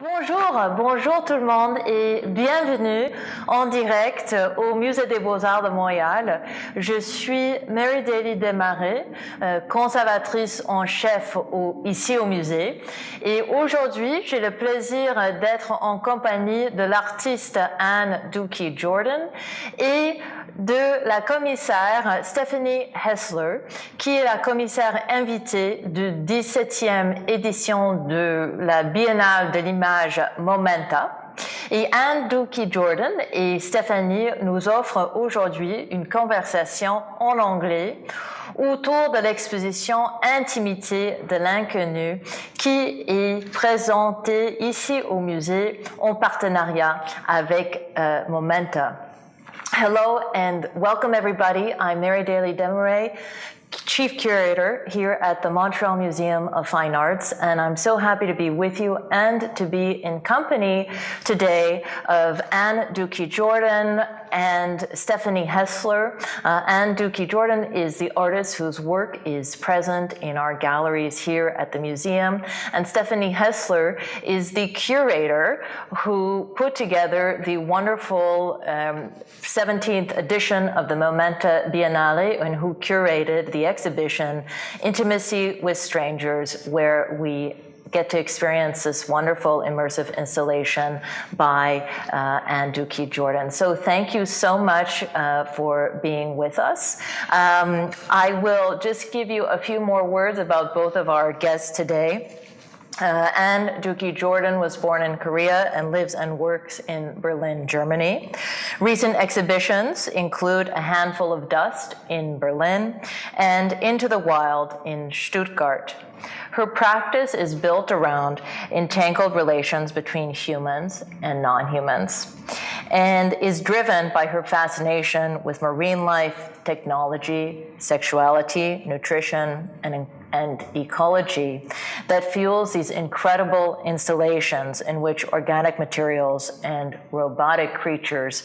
Bonjour tout le monde et bienvenue en direct au Musée des Beaux-Arts de Montréal. Je suis Mary-Dailey Desmarais, conservatrice en chef ici au musée. Et aujourd'hui, j'ai le plaisir d'être en compagnie de l'artiste Anne Duk Hee Jordan et de la commissaire Stefanie Hessler, qui est la commissaire invitée du 17e édition de la Biennale de l'image MOMENTA. Et Anne Duk Hee Jordan et Stefanie nous offrent aujourd'hui une conversation en anglais autour de l'exposition Intimité de l'inconnu qui est présentée ici au musée en partenariat avec MOMENTA. Hello and welcome everybody. I'm Mary-Dailey Desmarais, Chief Curator here at the Montreal Museum of Fine Arts, and I'm so happy to be with you and to be in company today of Anne Duk Hee Jordan and Stefanie Hessler. Anne Duk Hee Jordan is the artist whose work is present in our galleries here at the museum, and Stefanie Hessler is the curator who put together the wonderful 17th edition of the Momenta Biennale and who curated the exhibition Intimacy with Strangers, where we get to experience this wonderful immersive installation by Anne Duk Hee Jordan. So thank you so much for being with us. I will just give you a few more words about both of our guests today. Anne Duk Hee Jordan was born in Korea and lives and works in Berlin, Germany. Recent exhibitions include A Handful of Dust in Berlin and Into the Wild in Stuttgart. Her practice is built around entangled relations between humans and non-humans and is driven by her fascination with marine life, technology, sexuality, nutrition, and ecology that fuels these incredible installations in which organic materials and robotic creatures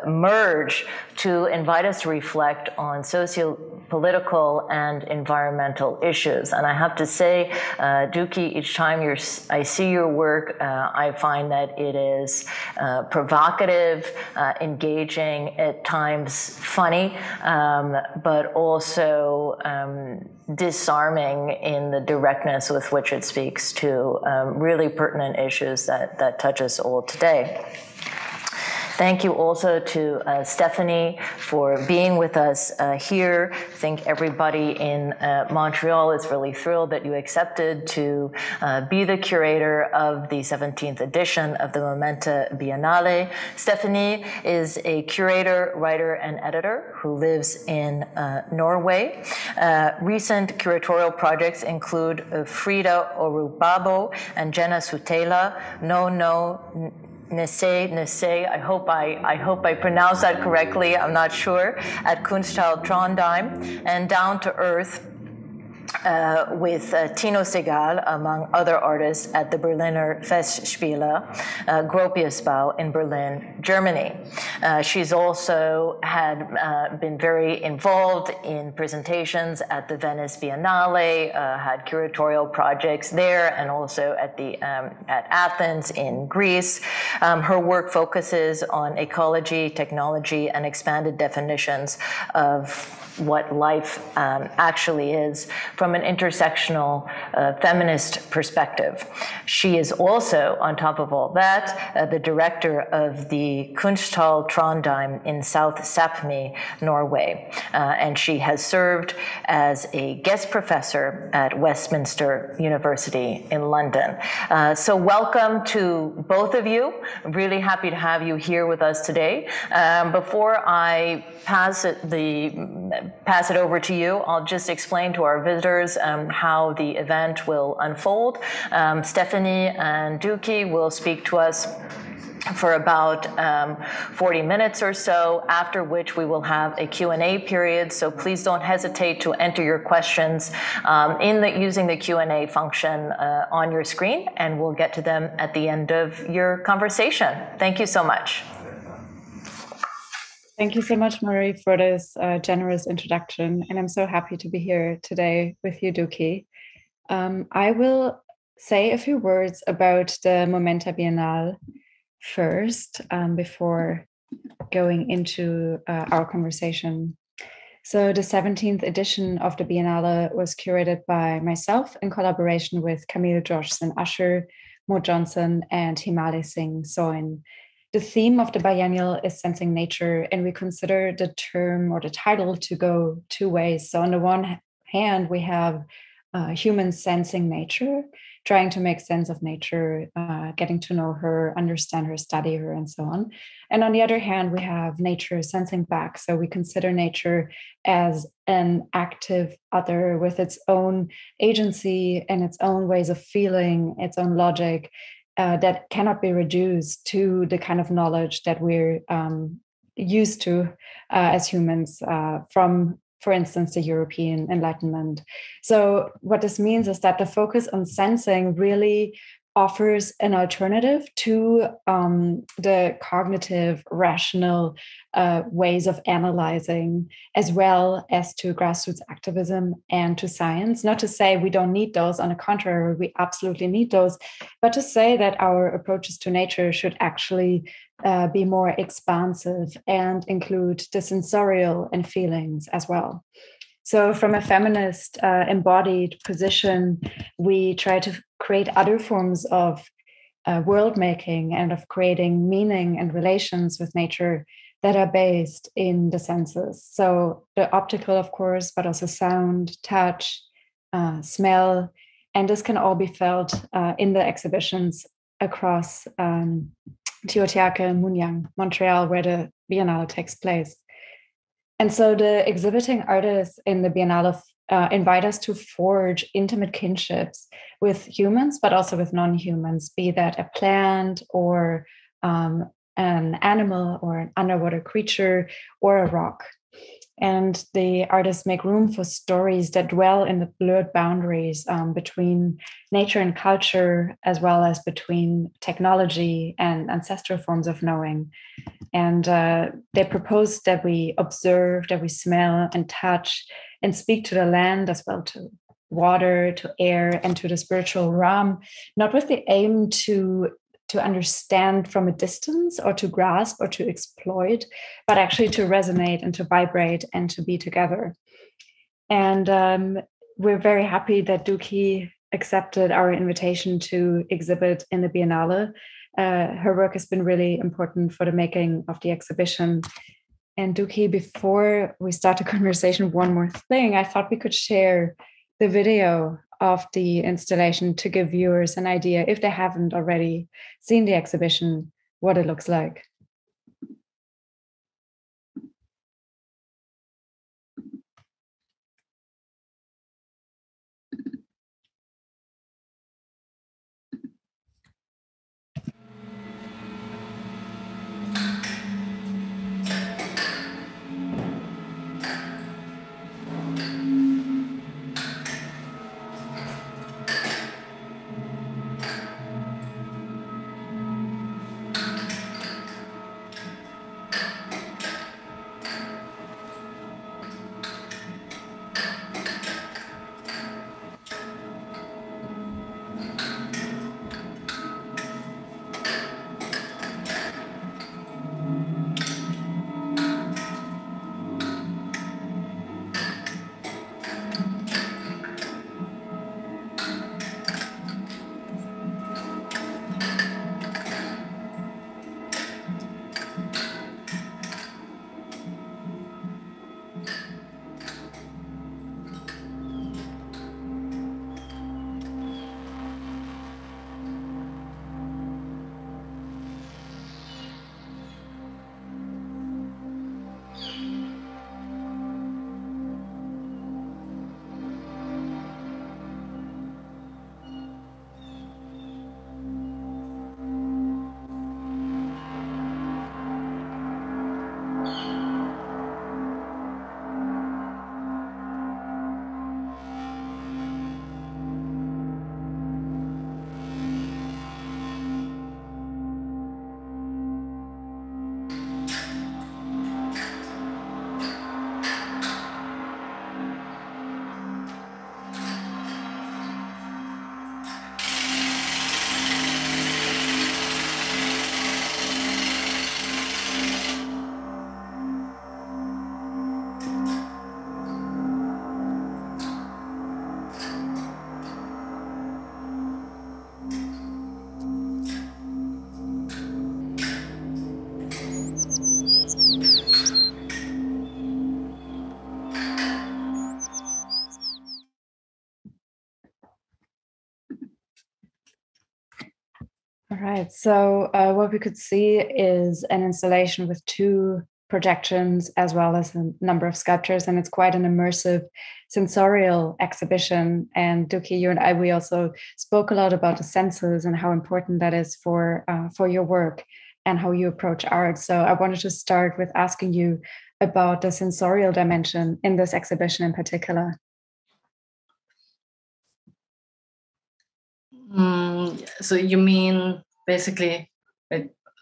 merge to invite us to reflect on socio-political and environmental issues. And I have to say, Duk Hee, each time I see your work, I find that it is provocative, engaging, at times funny, but also disarming in the directness with which it speaks to really pertinent issues that touch us all today. Thank you also to Stefanie for being with us here. I think everybody in Montreal is really thrilled that you accepted to be the curator of the 17th edition of the Momenta Biennale. Stefanie is a curator, writer, and editor who lives in Norway. Recent curatorial projects include Frida Orubabo and Jenna Sutela, No, Nesse, I hope I pronounced that correctly, I'm not sure, at Kunsthalle Trondheim, and Down to Earth with Tino Segal, among other artists, at the Berliner Festspiele, Gropiusbau in Berlin, Germany. She's also had been very involved in presentations at the Venice Biennale, had curatorial projects there, and also at Athens in Greece. Her work focuses on ecology, technology, and expanded definitions of what life actually is from an intersectional feminist perspective. She is also, on top of all that, the director of the Kunsthalle Trondheim in South Sapmi, Norway. And she has served as a guest professor at Westminster University in London. So welcome to both of you. I'm really happy to have you here with us today. Before I pass it over to you, I'll just explain to our visitors how the event will unfold. Stefanie and Duk Hee will speak to us for about 40 minutes or so, after which we will have a Q&A period. So please don't hesitate to enter your questions using the Q&A function on your screen, and we'll get to them at the end of your conversation. Thank you so much. Thank you so much, Marie, for this generous introduction. And I'm so happy to be here today with you, Duk Hee. I will say a few words about the MOMENTA Biennale first, before going into our conversation. So the 17th edition of the Biennale was curated by myself in collaboration with Camille Georgeson Usher, Mo Johnson, and Himali Singh Soin. The theme of the biennial is sensing nature, and we consider the term or the title to go two ways. So on the one hand, we have humans sensing nature, trying to make sense of nature, getting to know her, understand her, study her, and so on. And on the other hand, we have nature sensing back. So we consider nature as an active other with its own agency and its own ways of feeling, its own logic, that cannot be reduced to the kind of knowledge that we're used to as humans from, for instance, the European Enlightenment. So what this means is that the focus on sensing really offers an alternative to the cognitive, rational ways of analyzing, as well as to grassroots activism and to science. Not to say we don't need those, on the contrary, we absolutely need those, but to say that our approaches to nature should actually be more expansive and include the sensorial and feelings as well. So from a feminist embodied position, we try to create other forms of world making and of creating meaning and relations with nature that are based in the senses. So the optical, of course, but also sound, touch, smell, and this can all be felt in the exhibitions across Tiohtià:ke and Munyang, Montreal, where the Biennale takes place. And so the exhibiting artists in the Biennale invite us to forge intimate kinships with humans, but also with non-humans, be that a plant or an animal or an underwater creature or a rock. And the artists make room for stories that dwell in the blurred boundaries between nature and culture, as well as between technology and ancestral forms of knowing. And they propose that we observe, that we smell and touch and speak to the land, as well to water, to air, and to the spiritual realm, not with the aim to understand from a distance or to grasp or to exploit, but actually to resonate and to vibrate and to be together. And we're very happy that Duk Hee accepted our invitation to exhibit in the Biennale. Her work has been really important for the making of the exhibition. And Duk Hee, before we start the conversation, one more thing. I thought we could share the video of the installation to give viewers an idea, if they haven't already seen the exhibition, what it looks like. All right. So what we could see is an installation with 2 projections as well as a number of sculptures, and it's quite an immersive sensorial exhibition. And Duk Hee, you and I, we also spoke a lot about the senses and how important that is for your work and how you approach art. So I wanted to start with asking you about the sensorial dimension in this exhibition in particular. So you mean basically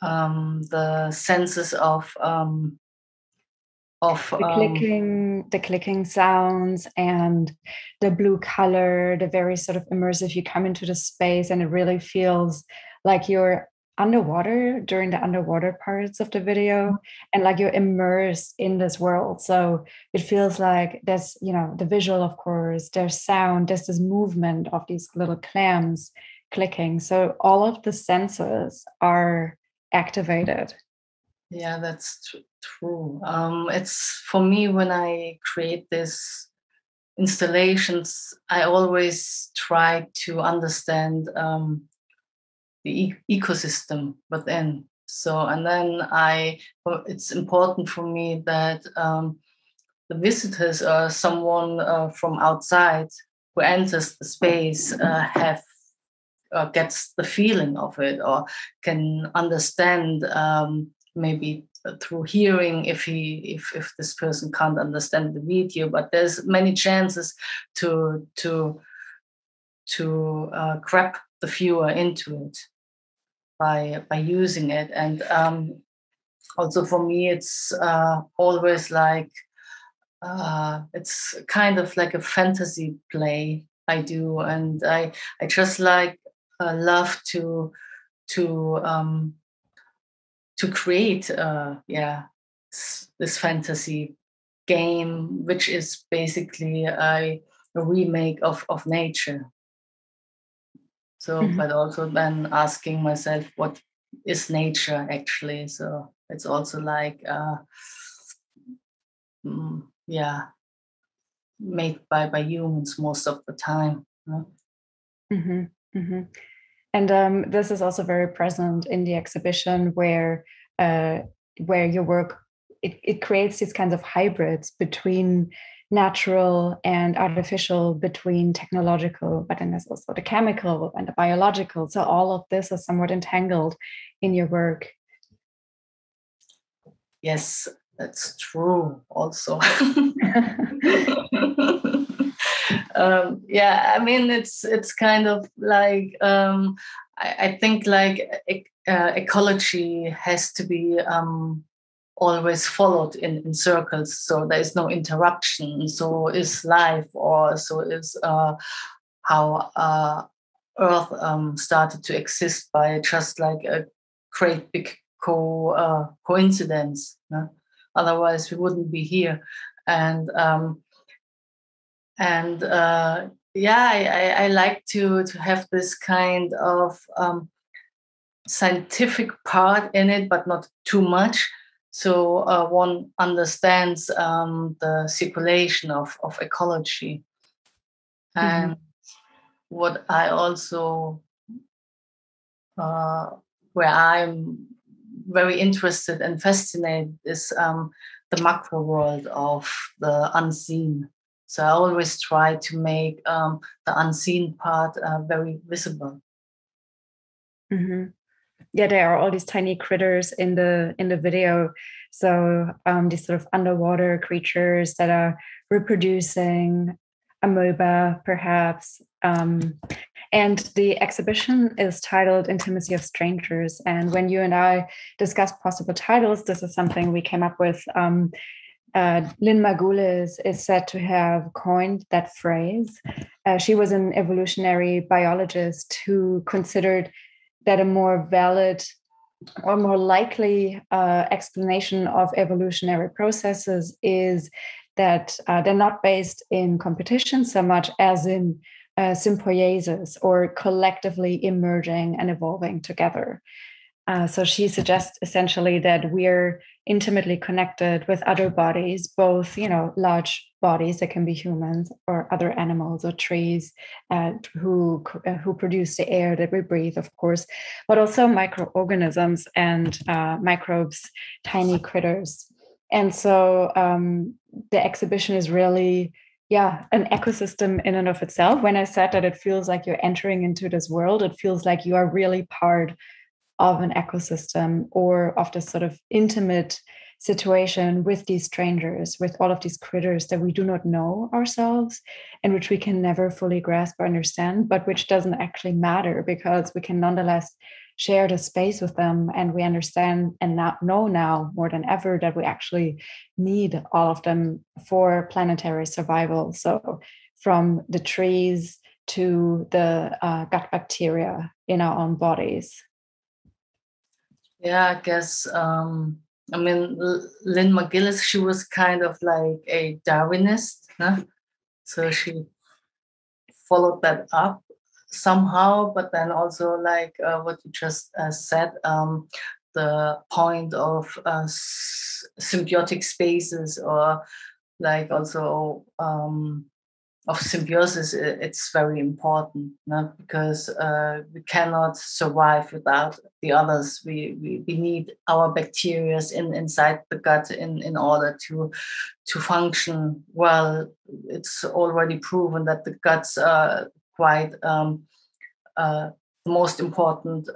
the senses of the clicking sounds and the blue color, the very sort of immersive. You come into the space and it really feels like you're underwater during the underwater parts of the video, and like you're immersed in this world. So it feels like there's, the visual, of course, there's sound, there's this movement of these little clams clicking. So all of the senses are activated. Yeah, that's true. It's for me, when I create these installations, I always try to understand the ecosystem within. So, and then it's important for me that the visitors or someone from outside who enters the space gets the feeling of it, or can understand maybe through hearing if this person can't understand the video. But there's many chances to grab the viewer into it by using it. And also for me, it's always like it's kind of like a fantasy play I do, and I just like love to create this fantasy game, which is basically a remake of nature. So, but also then asking myself, what is nature actually? So it's also like, made by humans most of the time. Mm-hmm, mm-hmm. And this is also very present in the exhibition, where your work, it creates these kinds of hybrids between natural and artificial, between technological, but then there's also the chemical and the biological. So all of this is somewhat entangled in your work. Yes, that's true also. I mean, it's kind of like, I think like ecology has to be always followed in circles, so there is no interruption. So is life, or so is how Earth started to exist by just like a great big coincidence. Otherwise, we wouldn't be here. And I like to have this kind of scientific part in it, but not too much. So one understands the circulation of ecology. And what I also, where I'm very interested and fascinated, is the macro world of the unseen. So I always try to make the unseen part very visible. Mm-hmm. Yeah, there are all these tiny critters in the video. So these sort of underwater creatures that are reproducing, amoeba perhaps. And the exhibition is titled Intimacy of Strangers. And when you and I discussed possible titles, this is something we came up with. Lynn Margulis is said to have coined that phrase. She was an evolutionary biologist who considered that a more valid or more likely explanation of evolutionary processes is that they're not based in competition so much as in symbiosis, or collectively emerging and evolving together. So she suggests essentially that we're intimately connected with other bodies, both, large bodies that can be humans or other animals or trees who produce the air that we breathe, of course, but also microorganisms and microbes, tiny critters. And so the exhibition is really, an ecosystem in and of itself. When I said that it feels like you're entering into this world, it feels like you are really part of an ecosystem or of this sort of intimate situation with these strangers, with all of these critters that we do not know ourselves and which we can never fully grasp or understand, but which doesn't actually matter because we can nonetheless share the space with them. And we understand and know now more than ever that we actually need all of them for planetary survival. So from the trees to the gut bacteria in our own bodies. Yeah, I guess, Lynn McGillis, she was kind of like a Darwinist. Huh? So she followed that up somehow, but then also like what you just said, the point of symbiotic spaces or like also of symbiosis, it's very important, because we cannot survive without the others. We need our bacteria inside the gut in order to function well. It's already proven that the guts are quite the most important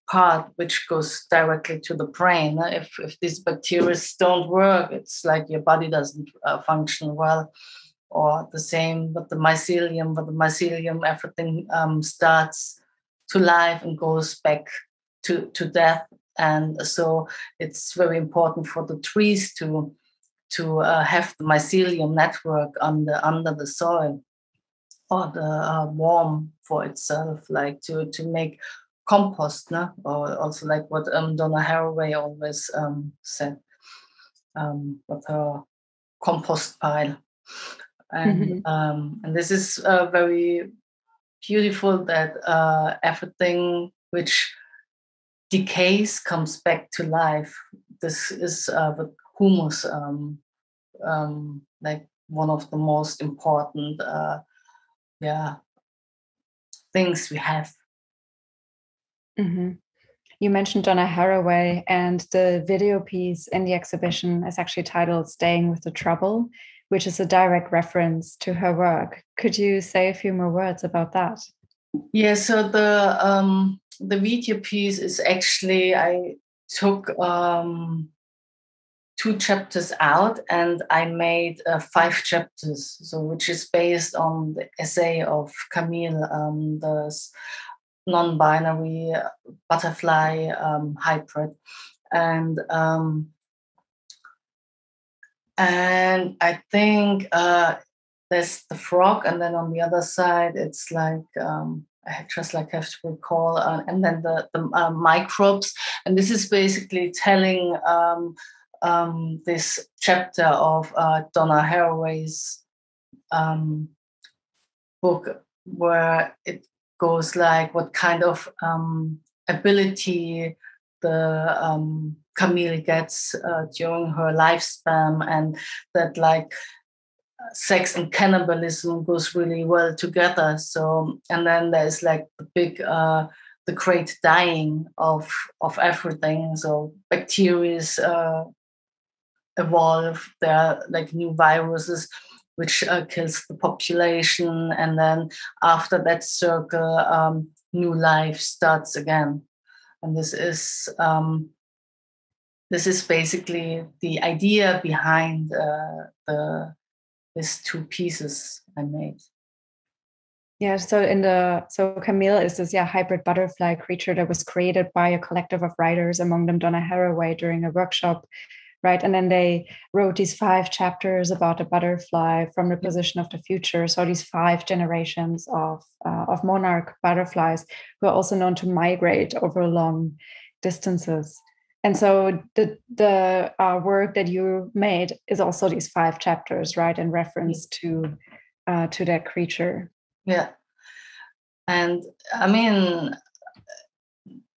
part, which goes directly to the brain. If these bacteria don't work, it's like your body doesn't function well. Or the same with the mycelium. With the mycelium, everything starts to life and goes back to death. And so it's very important for the trees to have the mycelium network under the soil, or the worm for itself, like to make compost, no? Or also like what Donna Haraway always said, with her compost pile. And and this is very beautiful that everything which decays comes back to life. This is with humus, like one of the most important things we have. You mentioned Donna Haraway, and the video piece in the exhibition is actually titled "Staying with the Trouble," which is a direct reference to her work. Could you say a few more words about that? Yeah, so the video piece is actually, I took 2 chapters out and I made 5 chapters, so which is based on the essay of Camille, the non-binary butterfly hybrid. And I think there's the frog, and then on the other side it's like I just like have to recall, and then the microbes. And this is basically telling this chapter of Donna Haraway's book, where it goes like what kind of ability the Camille gets during her lifespan, and that like sex and cannibalism goes really well together. So, and then there's like the big, the great dying of everything. So bacteria evolve. There are like new viruses which kills the population, and then after that circle, new life starts again. And this is basically the idea behind these 2 pieces I made. Yeah, so Camille is this hybrid butterfly creature that was created by a collective of writers, among them Donna Haraway, during a workshop, right? And then they wrote these 5 chapters about the butterfly from the position of the future. So these 5 generations of monarch butterflies who are also known to migrate over long distances. And so the work that you made is also these 5 chapters, right, in reference to that creature. Yeah, and I mean,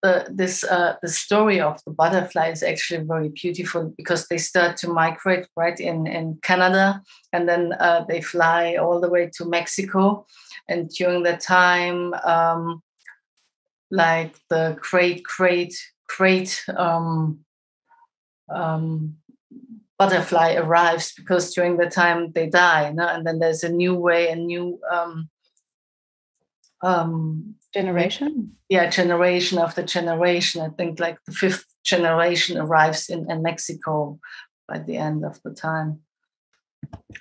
the story of the butterfly is actually very beautiful, because they start to migrate right in Canada, and then they fly all the way to Mexico. And during that time, like the great butterfly arrives, because during the time they die, no? And then there's a new way, a new generation. Yeah, generation after generation. I think like the 5th generation arrives in Mexico by the end of the time.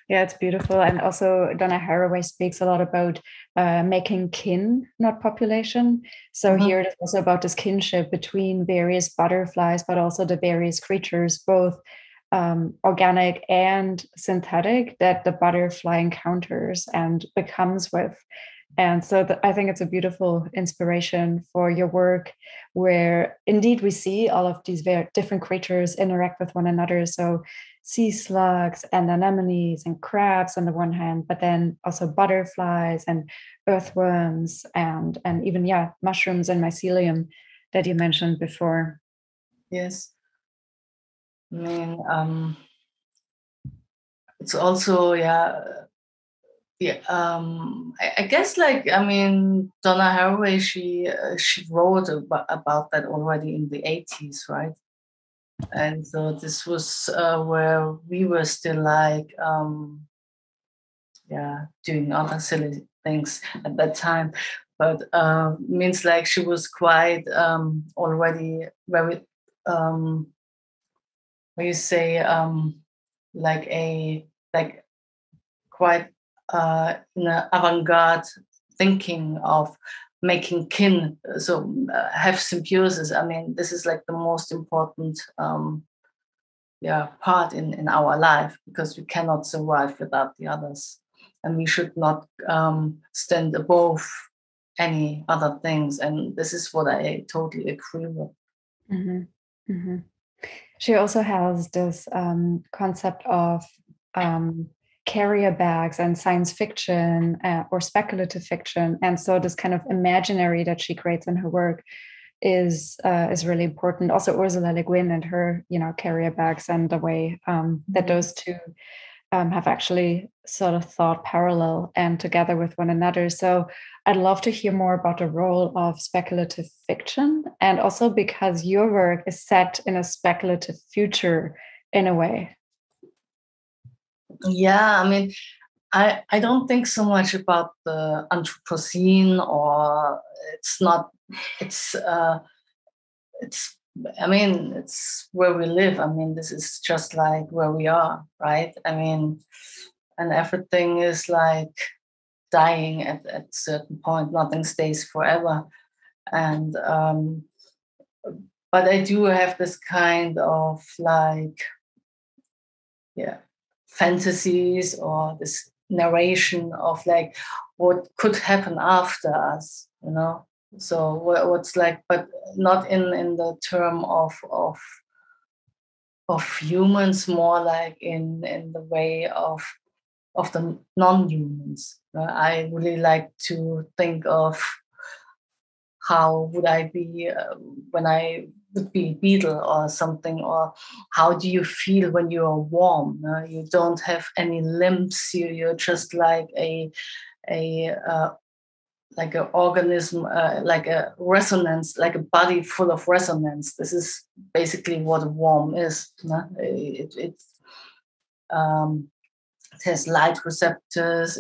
Yeah, it's beautiful. And also Donna Haraway speaks a lot about making kin, not population. So here it is also about this kinship between various butterflies, but also the various creatures, both organic and synthetic, that the butterfly encounters and becomes with. And so I think it's a beautiful inspiration for your work, where indeed we see all of these very different creatures interact with one another. So sea slugs and anemones and crabs on the one hand, but then also butterflies and earthworms and even, mushrooms and mycelium that you mentioned before. Yes. I mean, it's also, I guess, like, I mean, Donna Haraway, she wrote about that already in the 80s, right? And so this was where we were still like, doing other silly things at that time. But means like she was quite already very, when you say quite in an avant-garde thinking of making kin, so have symbiosis. I mean, this is like the most important part in our life, because we cannot survive without the others, and we should not stand above any other things. And this is what I totally agree with. Mm-hmm. Mm-hmm. She also has this concept of carrier bags and science fiction or speculative fiction, and so this kind of imaginary that she creates in her work is really important. Also, Ursula Le Guin and her, carrier bags, and the way that those two have actually sort of thought parallel and together with one another. So I'd love to hear more about the role of speculative fiction, and also because your work is set in a speculative future in a way. Yeah, I mean, I don't think so much about the Anthropocene, or it's I mean, it's where we live. I mean, this is just like where we are, right? I mean, and everything is like dying at a certain point. Nothing stays forever. And but I do have this kind of like, fantasies, or this narration of like what could happen after us, So what's like, but not in the term of humans, more like in the way of the non-humans. I really like to think of how would I be when I would be a beetle or something, or how do you feel when you are warm? You don't have any limbs. You're just like a like an organism, like a resonance, like a body full of resonance. This is basically what a worm is. It has light receptors.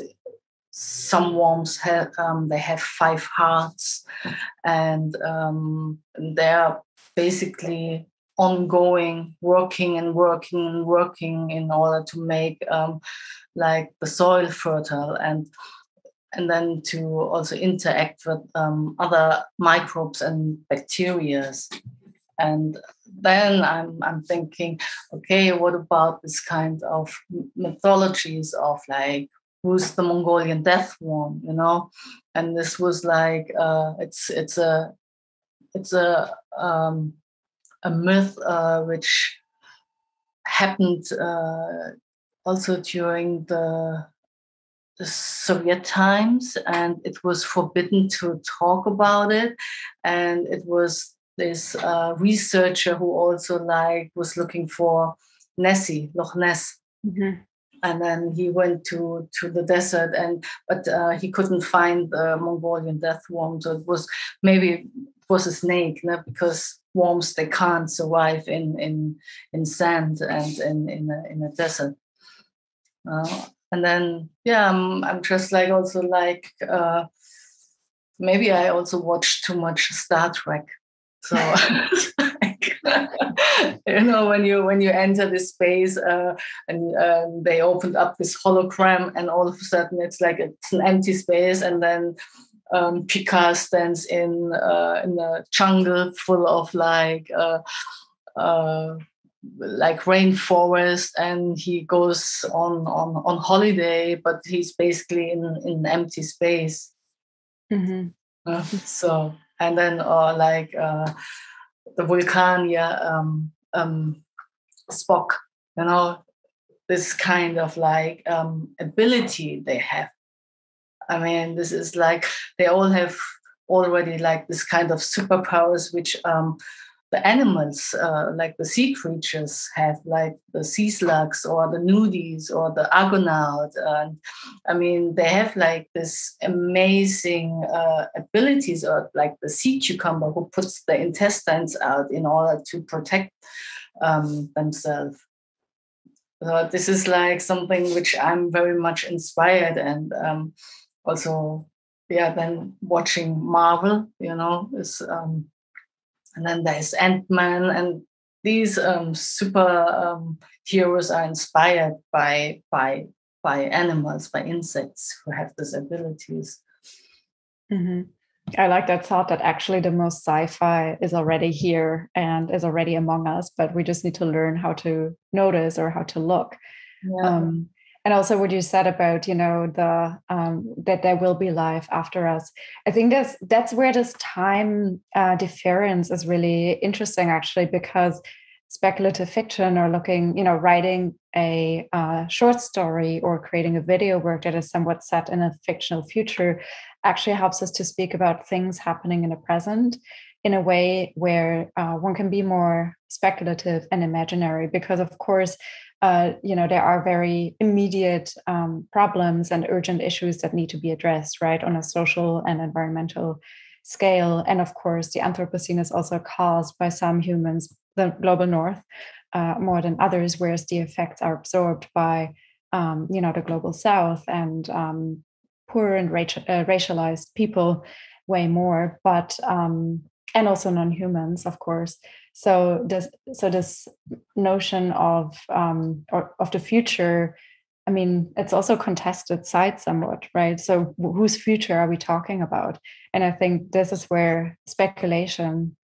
Some worms have they have 5 hearts, and they're basically ongoing, working in order to make like the soil fertile, and then to also interact with other microbes and bacteria. And then I'm thinking, okay, what about this kind of mythologies of like, who's the Mongolian death worm, And this was like it's a myth which happened also during the Soviet times, and it was forbidden to talk about it, and it was this researcher who also like was looking for Nessie, Loch Ness. Mm-hmm. And then he went to the desert, but he couldn't find the Mongolian death worm. So it was a snake, because worms, they can't survive in sand and in a desert. And then I'm just like also like maybe I also watched too much Star Trek. So when you enter this space and they opened up this hologram, and all of a sudden it's an empty space, and then Picard stands in a jungle full of like rainforest, and he goes on holiday, but he's basically in an empty space. Mm-hmm. So, and then the Vulcania, Spock, this kind of like ability they have. I mean, this is like they all have already like this kind of superpowers, which the animals, like the sea creatures, have, like the sea slugs or the nudies or the argonaut. I mean, they have like this amazing abilities, or like the sea cucumber who puts the intestines out in order to protect themselves. So this is like something which I'm very much inspired, and also, then watching Marvel, is. And then there's Ant-Man, and these super heroes are inspired by animals, by insects who have these abilities. Mm-hmm. I like that thought that actually the most sci-fi is already here and is already among us, but we just need to learn how to notice or how to look. Yeah. And also what you said about, that there will be life after us. I think that's where this time difference is really interesting, actually, because speculative fiction, or writing a short story or creating a video work that is somewhat set in a fictional future actually helps us to speak about things happening in the present in a way where one can be more speculative and imaginary, because of course, there are very immediate problems and urgent issues that need to be addressed, right, on a social and environmental scale. And of course, the Anthropocene is also caused by some humans, the global north, more than others, whereas the effects are absorbed by, the global south and poor and racialized people way more, but and also non-humans, of course. So this notion of the future, I mean, it's also contested side somewhat, right? So whose future are we talking about? And I think this is where speculation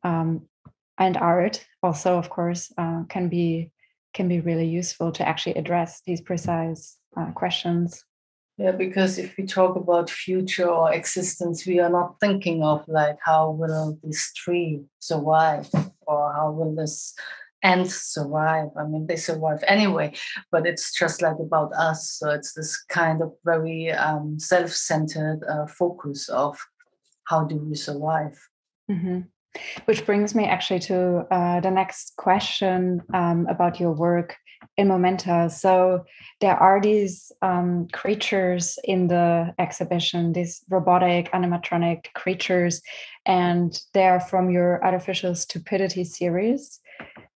and art also, of course, can be really useful to actually address these precise questions. Yeah, because if we talk about future or existence, we are not thinking of like how will this tree survive, or how will this ant survive. I mean, they survive anyway, but it's just like about us. So it's this kind of very self-centered focus of how do we survive. Mm-hmm. Which brings me actually to the next question about your work in Momenta. So there are these creatures in the exhibition, these robotic animatronic creatures, and they're from your Artificial Stupidity series.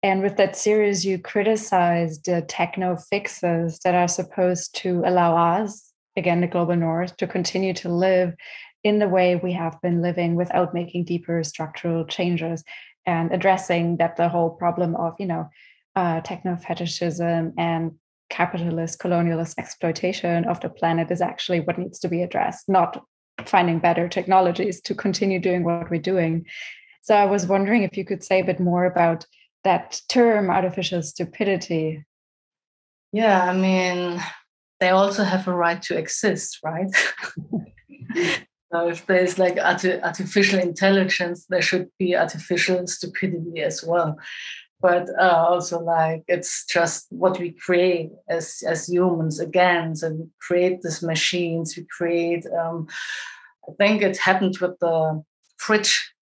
And with that series, you criticize the techno-fixes that are supposed to allow us, again, the global north, to continue to live in the way we have been living without making deeper structural changes, and addressing that the whole problem of, techno-fetishism and capitalist, colonialist exploitation of the planet is actually what needs to be addressed, not finding better technologies to continue doing what we're doing. So I was wondering if you could say a bit more about that term, artificial stupidity. Yeah, I mean, they also have a right to exist, right? So if there's like artificial intelligence, there should be artificial stupidity as well. But also like it's just what we create as humans again. So we create these machines, we create, I think it happened with the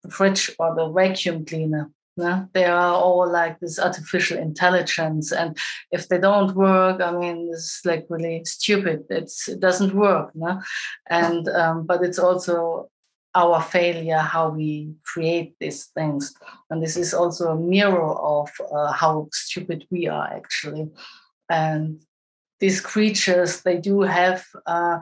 fridge or the vacuum cleaner. Yeah? They are all like this artificial intelligence, and if they don't work, I mean, it's like really stupid. It doesn't work, no? And but it's also our failure how we create these things, and this is also a mirror of how stupid we are actually. And these creatures, they do have a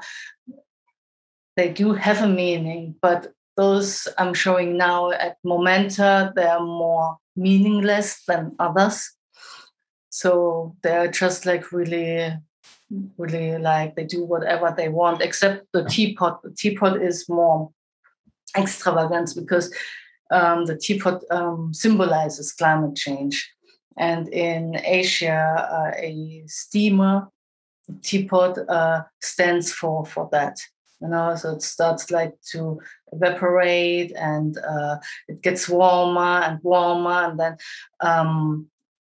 meaning, but those I'm showing now at Momenta, they are more meaningless than others. So they're just like really, really like they do whatever they want, except the teapot. The teapot is more extravagant because the teapot symbolizes climate change. And in Asia, a steamer teapot stands for that. So it starts like to evaporate, and it gets warmer and warmer,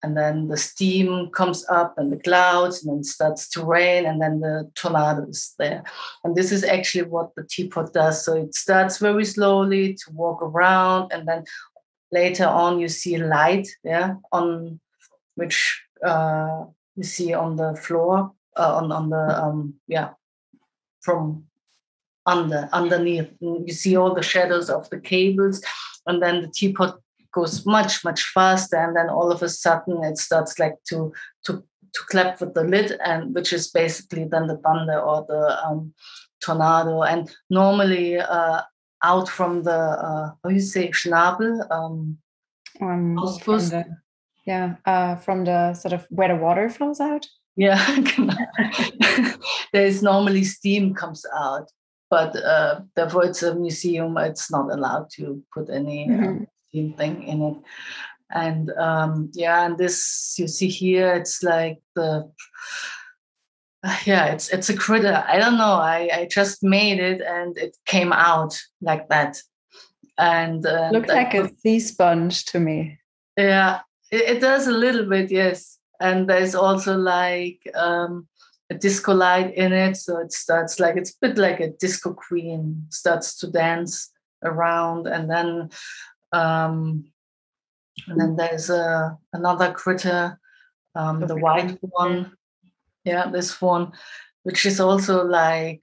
and then the steam comes up and the clouds, and then it starts to rain, and then the tornado is there. And this is actually what the teapot does. So it starts very slowly to walk around, and then later on you see light, on which you see on the floor, from underneath. You see all the shadows of the cables, and then the teapot goes much, much faster, and then all of a sudden it starts like to clap with the lid, and which is basically then the thunder or the tornado. And normally out from the how you say Schnabel, from the sort of where the water flows out. Yeah, there is normally steam comes out, but therefore it's a museum. It's not allowed to put any steam thing in it. And and this you see here, it's like it's a critter. I don't know. I just made it, and it came out like that. And looks like a sea sponge to me. Yeah, it does a little bit, yes. And there's also like a disco light in it. So it starts like, it's a bit like a disco queen, starts to dance around. And then there's another critter, the white one. Yeah, this one, which is also like,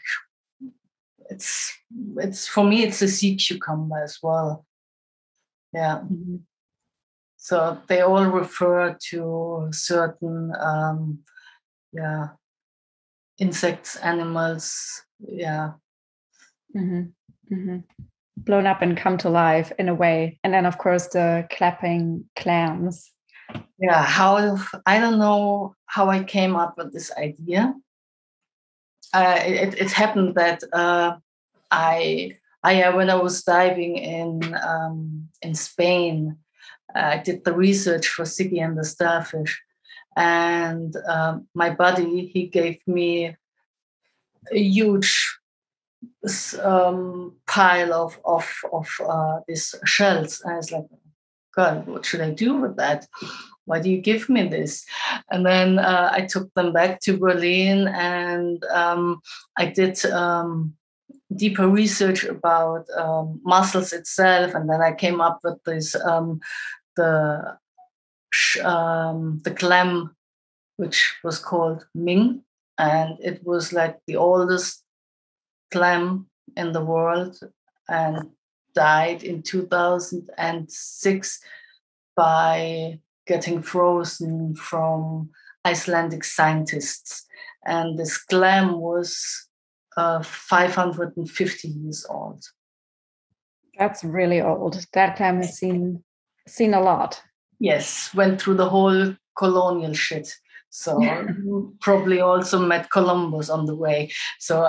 it's for me, it's a sea cucumber as well. Yeah. Mm-hmm. So they all refer to certain, insects, animals, blown up and come to life in a way. And then, of course, the clapping clams. Yeah, I don't know how I came up with this idea. It happened that when I was diving in Spain, I did the research for Siggy and the Starfish, and my buddy, he gave me a huge pile of these shells. And I was like, God, what should I do with that? Why do you give me this? And then I took them back to Berlin, and I did deeper research about mussels itself, and then I came up with this the clam, which was called Ming, and it was like the oldest clam in the world, and died in 2006 by getting frozen from Icelandic scientists. And this clam was 550 years old. That's really old. That clam has seen a lot. Yes, went through the whole colonial shit. So probably also met Columbus on the way. So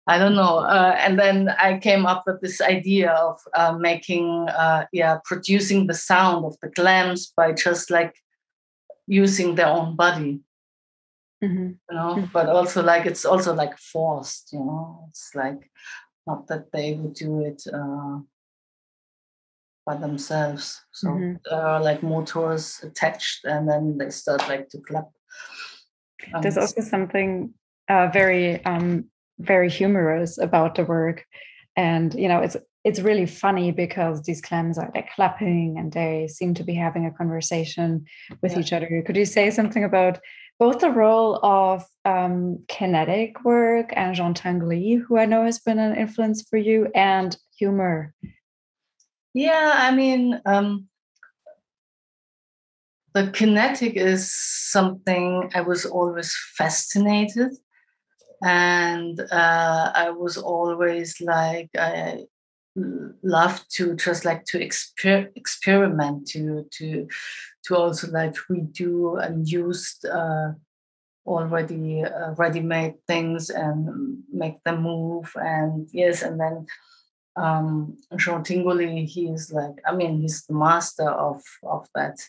I don't know. And then I came up with this idea of producing the sound of the clams by just like using their own body. Mm-hmm. You know, mm-hmm. But also like it's also like forced. You know, it's like not that they would do it by themselves. So there are like motors attached, and then they start like to clap. There's also something very very humorous about the work, and you know, it's really funny because these clams are like clapping and they seem to be having a conversation with each other. Could you say something about both the role of kinetic work and Jean Tinguely, who I know has been an influence for you, and humor? Yeah, I mean, the kinetic is something I was always fascinated, and I was always like, I love to just like to experiment, to also like redo and use already ready-made things and make them move. And yes, and then Jean Tinguely, he's like, I mean, he's the master of that.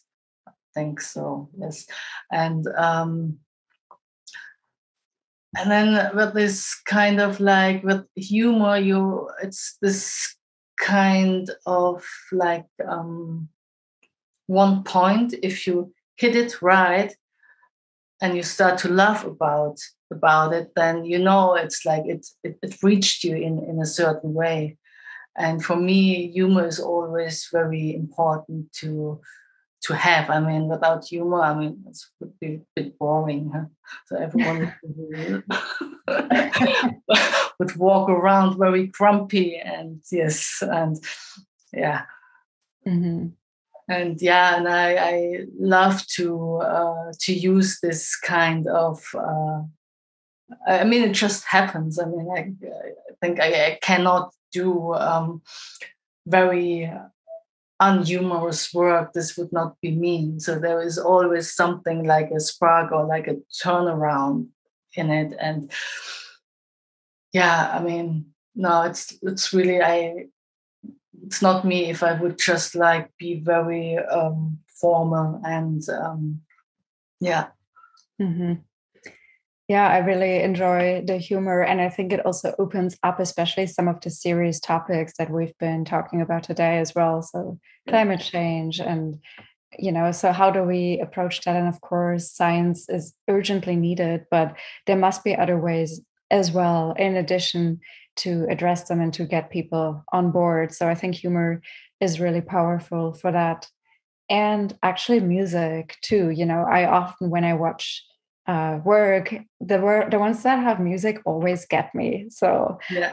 I think so. Yes, and then with this kind of like with humor, it's this kind of like one point. If you hit it right and you start to laugh about it, then you know it's like it reached you in a certain way. And for me, humor is always very important to have. I mean, without humor, I mean, it would be a bit boring. Huh? So everyone would walk around very grumpy, and yes, and yeah. Mm-hmm. And yeah, and I love to use this kind of. I mean, it just happens. I mean, I think I cannot do very unhumorous work. This would not be me. So there is always something like a spark or like a turnaround in it. And yeah, I mean, no, it's really it's not me if I would just like be very formal and yeah. Mm-hmm. Yeah, I really enjoy the humor. And I think it also opens up, especially some of the serious topics that we've been talking about today as well. So climate change and, so how do we approach that? And of course, science is urgently needed, but there must be other ways as well, in addition to address them and to get people on board. So I think humor is really powerful for that. And actually music too. I often, when I watch work, the ones that have music always get me. So yeah.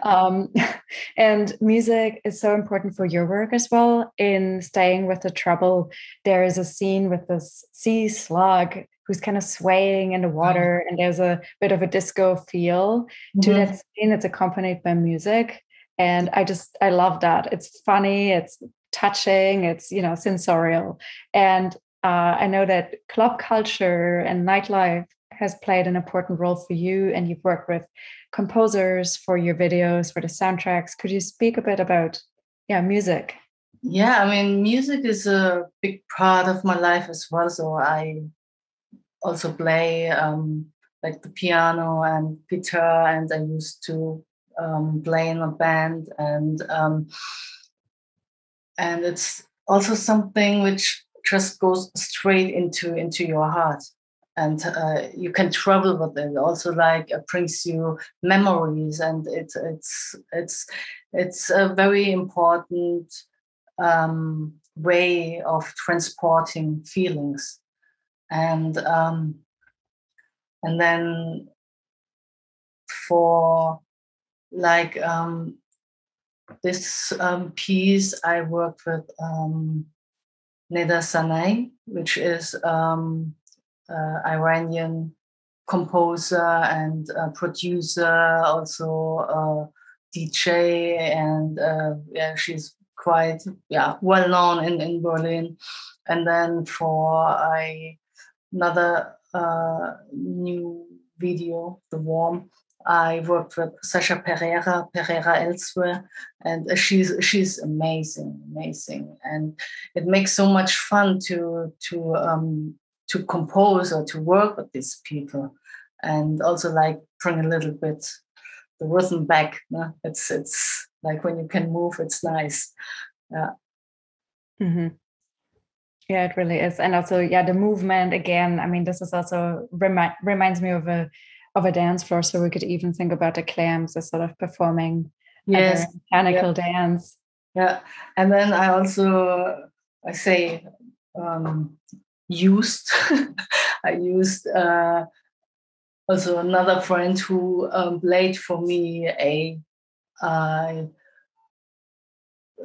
And music is so important for your work as well. In Staying with the Trouble, there is a scene with this sea slug who's kind of swaying in the water, and there's a bit of a disco feel to that scene. It's accompanied by music, and I love that. It's funny, it's touching, it's sensorial. And I know that club culture and nightlife has played an important role for you, and you've worked with composers for your videos, for the soundtracks. Could you speak a bit about music? Yeah, I mean, music is a big part of my life as well. So I also play like the piano and guitar, and I used to play in a band, and it's also something which just goes straight into your heart, and you can travel with it. Also, like brings you memories, and it's a very important way of transporting feelings, and then for like this piece, I worked with Neda Sanay, which is Iranian composer and producer, also DJ, and she's quite well known in Berlin. And then for another new video, The Warm, I worked with Sasha Pereira elsewhere, and she's amazing, and it makes so much fun to compose or to work with these people, and also like bring a little bit the rhythm back. No? It's like when you can move, it's nice. Yeah. Mm-hmm. Yeah, it really is, and also the movement again. I mean, this is also reminds me of a dance floor. So we could even think about the clams as sort of performing mechanical dance. Yeah, and then I also used I used also another friend who played for me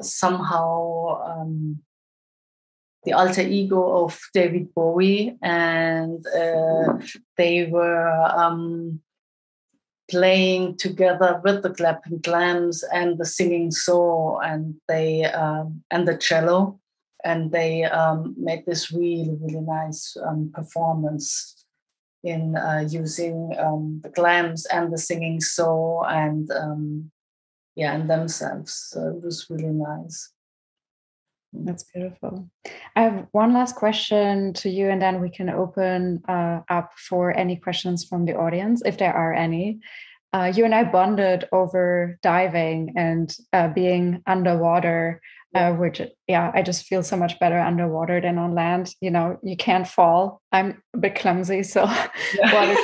somehow the alter ego of David Bowie, and they were playing together with the clapping clams and the singing saw, and they and the cello, and they made this really, really nice performance in using the clams and the singing saw and and themselves. So it was really nice. That's beautiful. I have one last question to you, and then we can open up for any questions from the audience, if there are any. You and I bonded over diving and being underwater, which, I just feel so much better underwater than on land. You know, you can't fall. I'm a bit clumsy, so water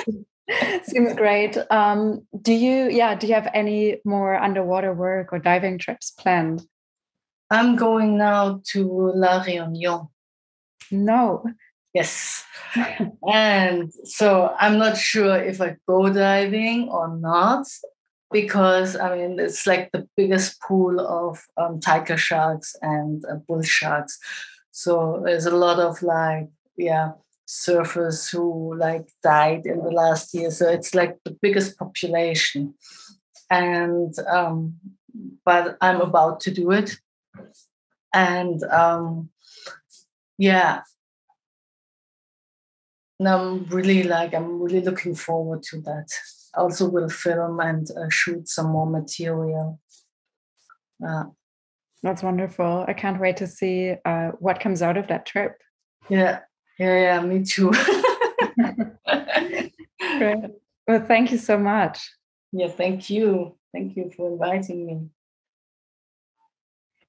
seems great. Do you have any more underwater work or diving trips planned? I'm going now to La Réunion. No. Yes. And so I'm not sure if I go diving or not, because I mean, it's like the biggest pool of tiger sharks and bull sharks. So there's a lot of surfers who died in the last year. So it's like the biggest population. And but I'm about to do it. And and I'm really looking forward to that. I also will film and shoot some more material. That's wonderful. I can't wait to see what comes out of that trip. Yeah, me too. Great. Well, thank you so much. Yeah, thank you. Thank you for inviting me.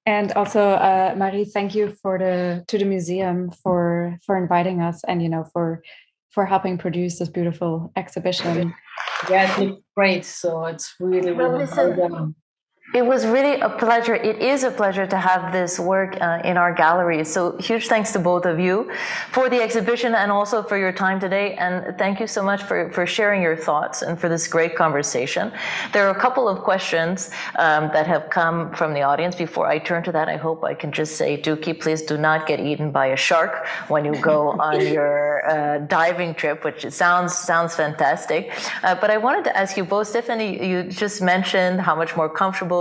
And also, Marie, thank you to the museum for inviting us, and for helping produce this beautiful exhibition. Yeah, it's great. So it's really well done. It was really a pleasure. It is a pleasure to have this work in our gallery. So huge thanks to both of you for the exhibition and also for your time today. And thank you so much for sharing your thoughts and for this great conversation. There are a couple of questions that have come from the audience. Before I turn to that, I hope I can just say, Duk Hee, please do not get eaten by a shark when you go on your diving trip, which sounds fantastic. But I wanted to ask you both, Stefanie, you just mentioned how much more comfortable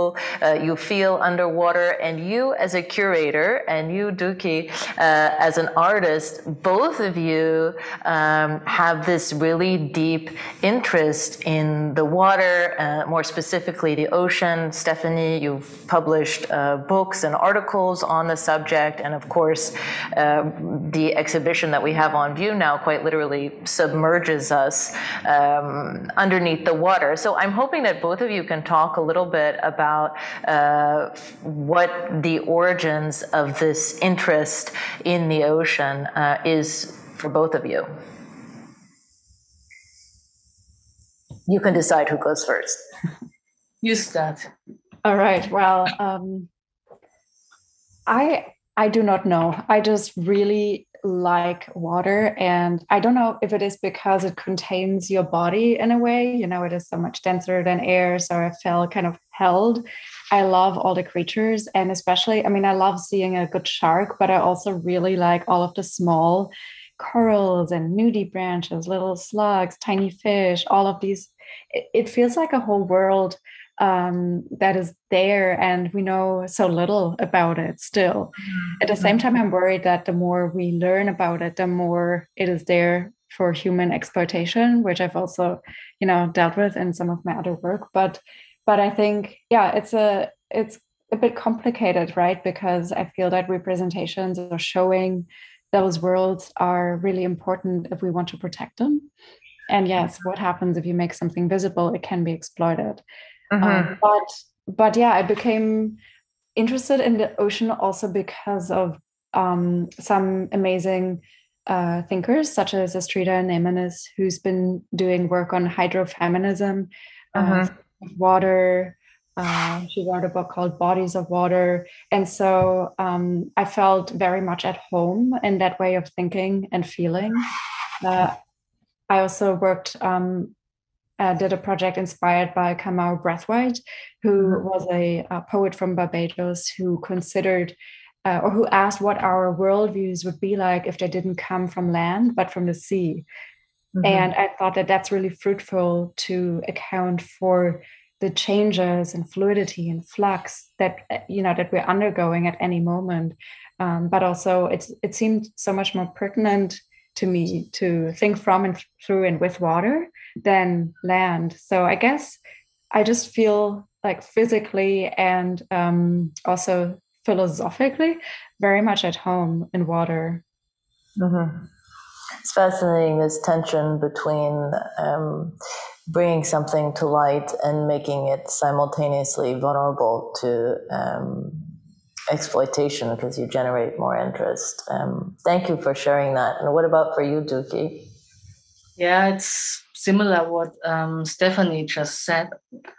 you feel underwater, and you as a curator, and you, Duk Hee, as an artist, both of you have this really deep interest in the water, more specifically the ocean. Stefanie, you've published books and articles on the subject, and of course the exhibition that we have on view now quite literally submerges us underneath the water. So I'm hoping that both of you can talk a little bit about what the origins of this interest in the ocean is for both of you. You can decide who goes first. You start. All right. Well, I do not know. I just really like water, and I don't know if it is because it contains your body in a way. It is so much denser than air, so I felt kind of held. I love all the creatures, and especially, I love seeing a good shark, but I also really like all of the small corals and nudie branches, little slugs, tiny fish, all of these. It feels like a whole world that is there, and we know so little about it still. At the same time, I'm worried that the more we learn about it, the more it is there for human exploitation, which I've also, dealt with in some of my other work. But I think, it's a bit complicated, right? Because I feel that representations or showing those worlds are really important if we want to protect them. And yes, what happens if you make something visible? It can be exploited. But I became interested in the ocean also because of some amazing thinkers such as Estrida Neymanis, who's been doing work on hydrofeminism, water, She wrote a book called Bodies of Water. And so I felt very much at home in that way of thinking and feeling. I also did a project inspired by Kamau Brathwaite, who was a poet from Barbados who considered or who asked what our worldviews would be like if they didn't come from land, but from the sea. And I thought that that's really fruitful to account for the changes and fluidity and flux that that we're undergoing at any moment, but also it seemed so much more pertinent to me to think from and through and with water than land. So I guess I just feel like physically and also philosophically very much at home in water. It's fascinating, this tension between bringing something to light and making it simultaneously vulnerable to exploitation because you generate more interest. Thank you for sharing that. And what about for you, Duk Hee? Yeah, it's similar what Stefanie just said.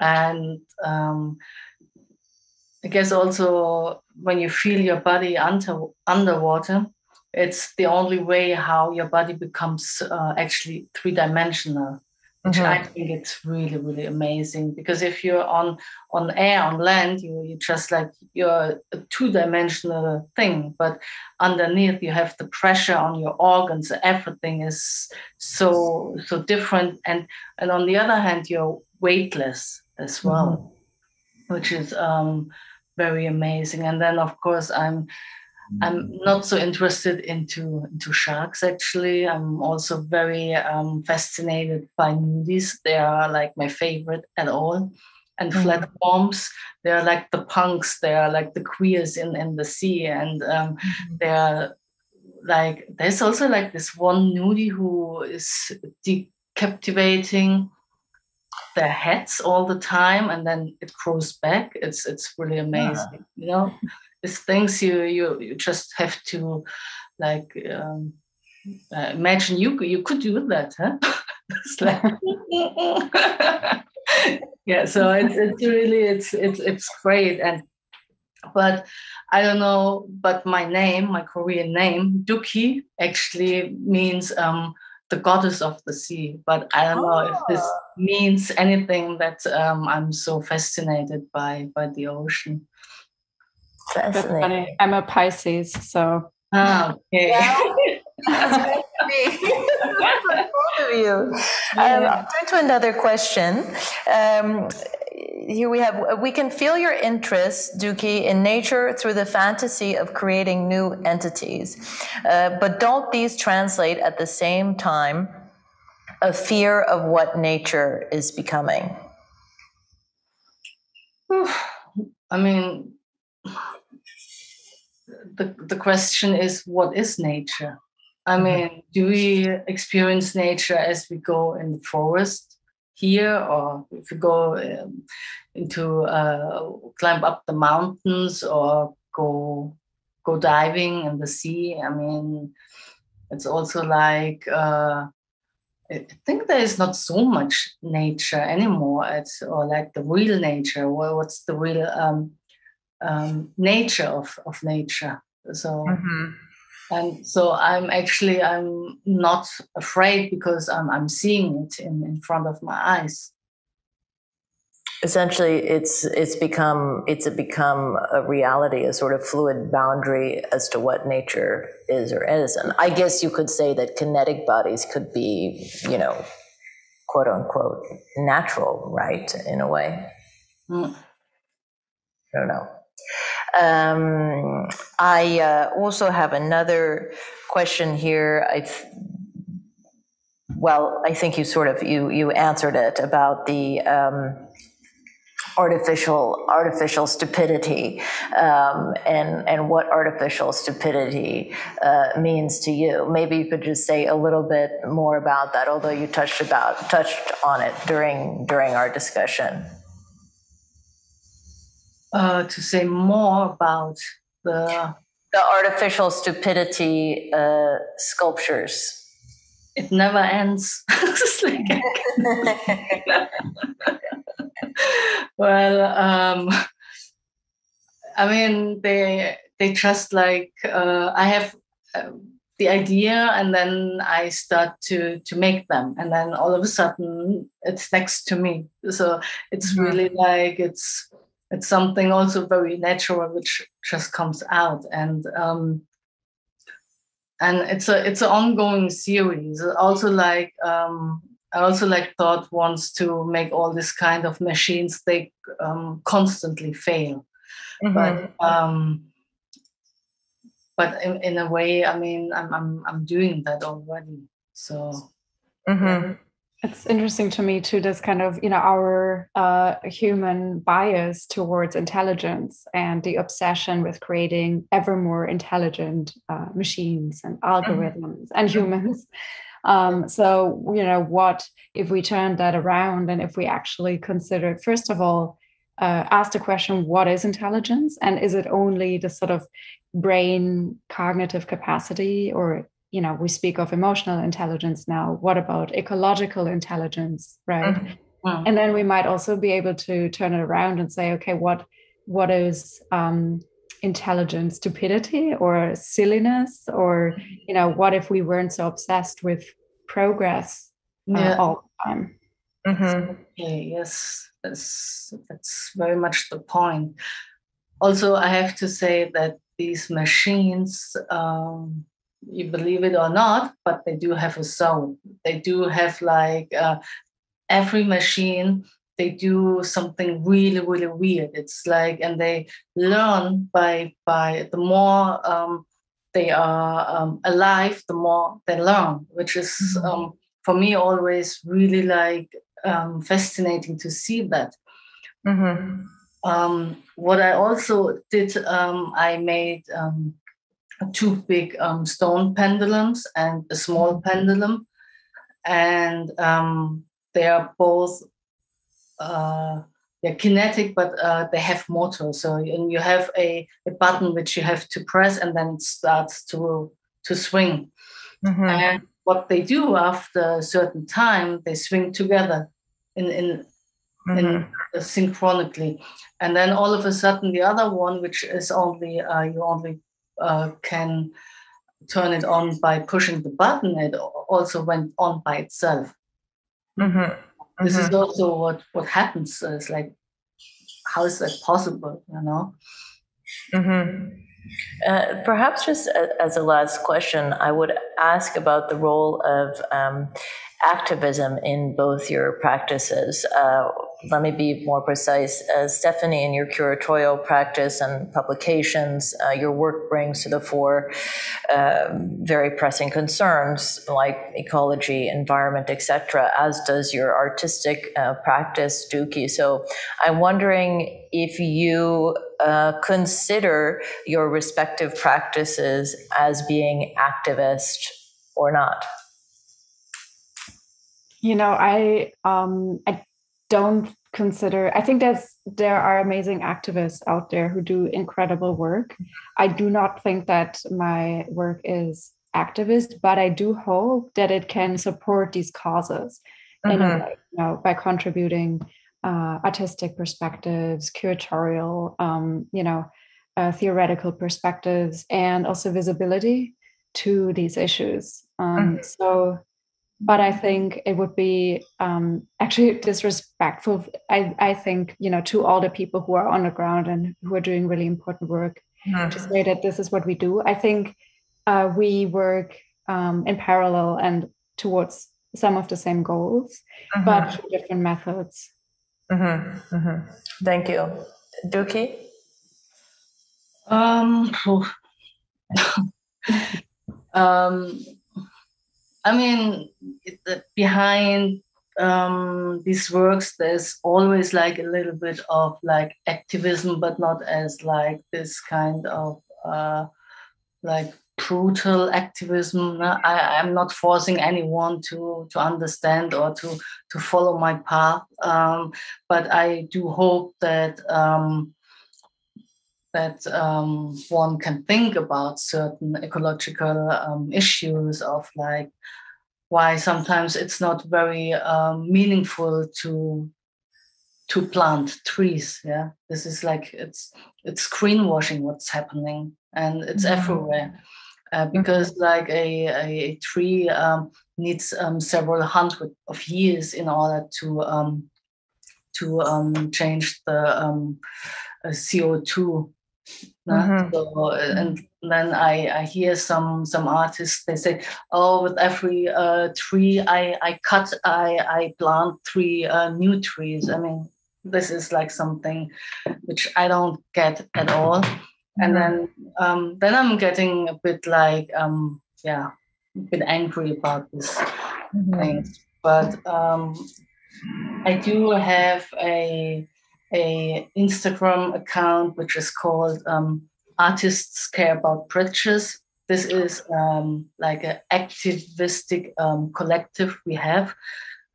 And I guess also when you feel your body underwater, it's the only way how your body becomes actually three-dimensional, which I think it's really, really amazing. Because if you're on air, on land, you just like you're a two-dimensional thing. But underneath, you have the pressure on your organs. Everything is so different. And on the other hand, you're weightless as well, which is very amazing. And then, of course, I'm not so interested into sharks, actually. I'm also very fascinated by nudies. They are like my favorite at all. And flatworms, they're like the punks. They are like the queers in the sea. And they are like, there's also like this one nudie who is decapitating their heads all the time, and then it grows back. It's really amazing, These things you just have to like imagine you could do that, huh? It's like yeah, so it's really it's great. But I don't know, but my Korean name Duk Hee actually means the goddess of the sea, but I don't know if this means anything. That I'm so fascinated by the ocean. Fascinating. I'm a Pisces, so. Okay. Yeah. That's meant to be. Both of you. I'll turn to another question. Here we can feel your interest, Duk Hee, in nature through the fantasy of creating new entities. But don't these translate at the same time a fear of what nature is becoming? I mean, the question is, what is nature? I mean, do we experience nature as we go in the forest here, or if we go into climb up the mountains or go diving in the sea? I mean, it's also like I think there is not so much nature anymore. Or like the real nature. Well, what's the real nature of nature? So. And so I'm not afraid because I'm seeing it in front of my eyes. Essentially, it's become a reality, a sort of fluid boundary as to what nature is or isn't. I guess you could say that kinetic bodies could be, quote unquote, natural, right? In a way. I don't know. I also have another question here. I think you answered it about the artificial stupidity and what artificial stupidity means to you. Maybe you could just say a little bit more about that, although you touched on it during our discussion. To say more about the artificial stupidity sculptures. it never ends. It's like, well, I mean, they just like, I have the idea, and then I start to make them, and then all of a sudden it's next to me. So it's really like it's something also very natural, which just comes out, and it's an ongoing series. Also, like I also like thought wants to make all this kind of machines. They constantly fail, but in a way, I mean, I'm doing that already. So. Yeah. It's interesting to me too, this kind of, our human bias towards intelligence and the obsession with creating ever more intelligent machines and algorithms and humans. So, what if we turn that around, and if we actually consider, first of all, ask the question, what is intelligence? And is it only the sort of brain cognitive capacity, or we speak of emotional intelligence now. What about ecological intelligence, right? And then we might also be able to turn it around and say, okay, what is intelligent stupidity or silliness? Or, what if we weren't so obsessed with progress all the time? Okay, yes, that's very much the point. Also, I have to say that these machines, you believe it or not, but they do have a soul. They do have like every machine, they do something really, really weird. It's like, and they learn by the more they are alive, the more they learn, which is for me always really like fascinating to see that. What I also did, I made two big stone pendulums and a small pendulum, and they are both kinetic, but they have motor. So you have a button which you have to press, and then it starts to swing. And what they do after a certain time, they swing together in synchronically, and then all of a sudden the other one, which is only you only can turn it on by pushing the button, it also went on by itself. This is also what happens. It's like, how is that possible, Perhaps just as a last question, I would ask about the role of activism in both your practices. Let me be more precise. Stefanie, in your curatorial practice and publications, your work brings to the fore very pressing concerns like ecology, environment, etc., as does your artistic practice, Duk Hee. So I'm wondering if you consider your respective practices as being activist or not. I don't consider, I think there are amazing activists out there who do incredible work. I do not think that my work is activist, but I do hope that it can support these causes in a way, by contributing artistic perspectives, curatorial, theoretical perspectives, and also visibility to these issues. But I think it would be actually disrespectful, I think, to all the people who are on the ground and who are doing really important work to say that this is what we do. I think we work in parallel and towards some of the same goals, but through different methods. Thank you. Duk Hee? I mean, behind these works, there's always like a little bit of like activism, but not as like this kind of like brutal activism. I'm not forcing anyone to understand or to follow my path, but I do hope that one can think about certain ecological issues of like why sometimes it's not very meaningful to plant trees. Yeah, this is like it's greenwashing what's happening, and it's everywhere. Because like a tree needs several hundred of years in order to change the CO2. So, and then I hear some artists, they say, oh, with every tree I plant 3 new trees. I mean, this is like something which I don't get at all. And then I'm getting a bit like a bit angry about this things. But I do have a Instagram account which is called Artists Care About Bridges. This is like an activistic collective we have.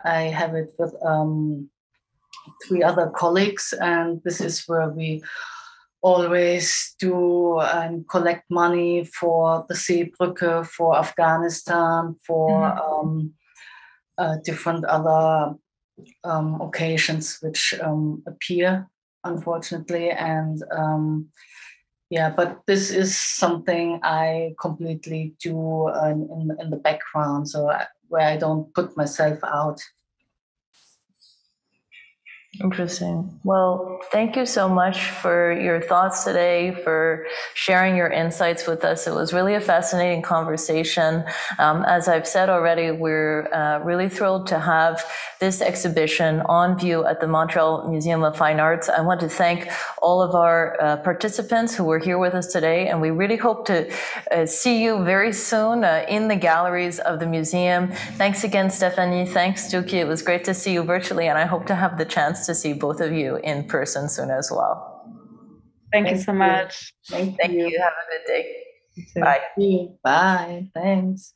I have it with 3 other colleagues, and this is where we always do collect money for the Seebrücke, for Afghanistan, for different other occasions which appear, unfortunately. And but this is something I completely do in the background, so where I don't put myself out. Interesting. Well, thank you so much for your thoughts today, for sharing your insights with us. It was really a fascinating conversation. As I've said already, we're really thrilled to have this exhibition on view at the Montreal Museum of Fine Arts. I want to thank all of our participants who were here with us today, and we really hope to see you very soon in the galleries of the museum. Thanks again, Stefanie. Thanks, Duk Hee. It was great to see you virtually, and I hope to have the chance to see both of you in person soon as well. Thank you so much. Thank you. Have a good day. Bye. Bye. Thanks.